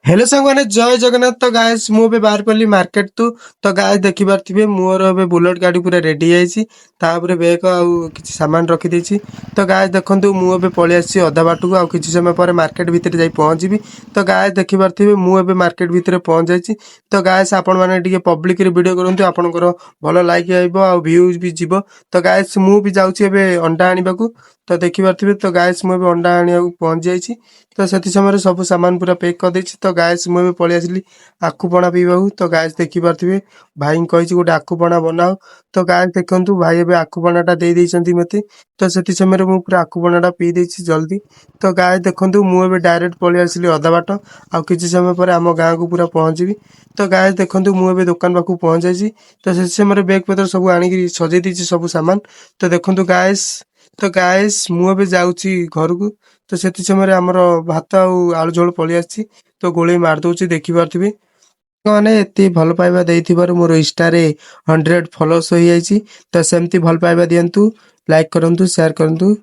Hello सांगने जय जगन्नाथ। तो guys मु ए बाहर पड़ी मार्केट तो गाइस देखि पारथिबे मोर ए बुलेट गाड़ी पूरा रेडी आइछि तापरे बैग आउ किछि सामान रखि देछि। तो गाइस देखंतु मु ए पळि आछि अधा बाटू आउ किछि समय पर मार्केट भीतर जाई पहुंचबी। तो गाइस देखि पारथिबे मु ए मार्केट भीतर पहुंच जाइछि। तो गाइस आपण माने टिके पब्लिक रे वीडियो करंतु आपनकर भलो लाइक आइबो आउ व्यूज भी जिवो। तो गाइस मु भी जाउछि एबे अंडा आनिबाकू। तो देखि पारथिबे तो गाइस मु ए अंडा आनिबाकू पहुंच जाइछि। तो सेति समय सब सामान पूरा पैक कर देछि। तो गाइस मु भी पळि आसली आखु पणा पीबाकू। तो गाइस देखि पारथिबे भाई कहिछि गोटे आखु पणा बनाओ। तो गाइस देखंतु भाई एबे आखु पणाटा देई देइछन्ती मते। तो सेति समय मु पूरा आखु पणाटा पी देछि जल्दी। तो गाइस देखंतु मु एबे डायरेक्ट पळि आसली अधा बाट आ किछि समय पर हम गाँ को पूरा पहुंचबी। तो गाइस देखंतु मु एबे दुकान पाखु पहुंच जाइछि। तो सेति समय बैग पत्र सब आनी सजेई देछि सब सामान। तो देखंतु गाइस मु एबे जाउछि घर को। तो सेति समय हमर भात आलू झोल पळि आछि। तो गोळे मार दउछि देखि पारथिबे माने एते भल पाइबा देइथिबार मोर इंस्टा रे 100 फॉलोअर्स होई आइछि। तो सेमति भल पाइबा दियंतु, लाइक करंतु, शेयर करंतु।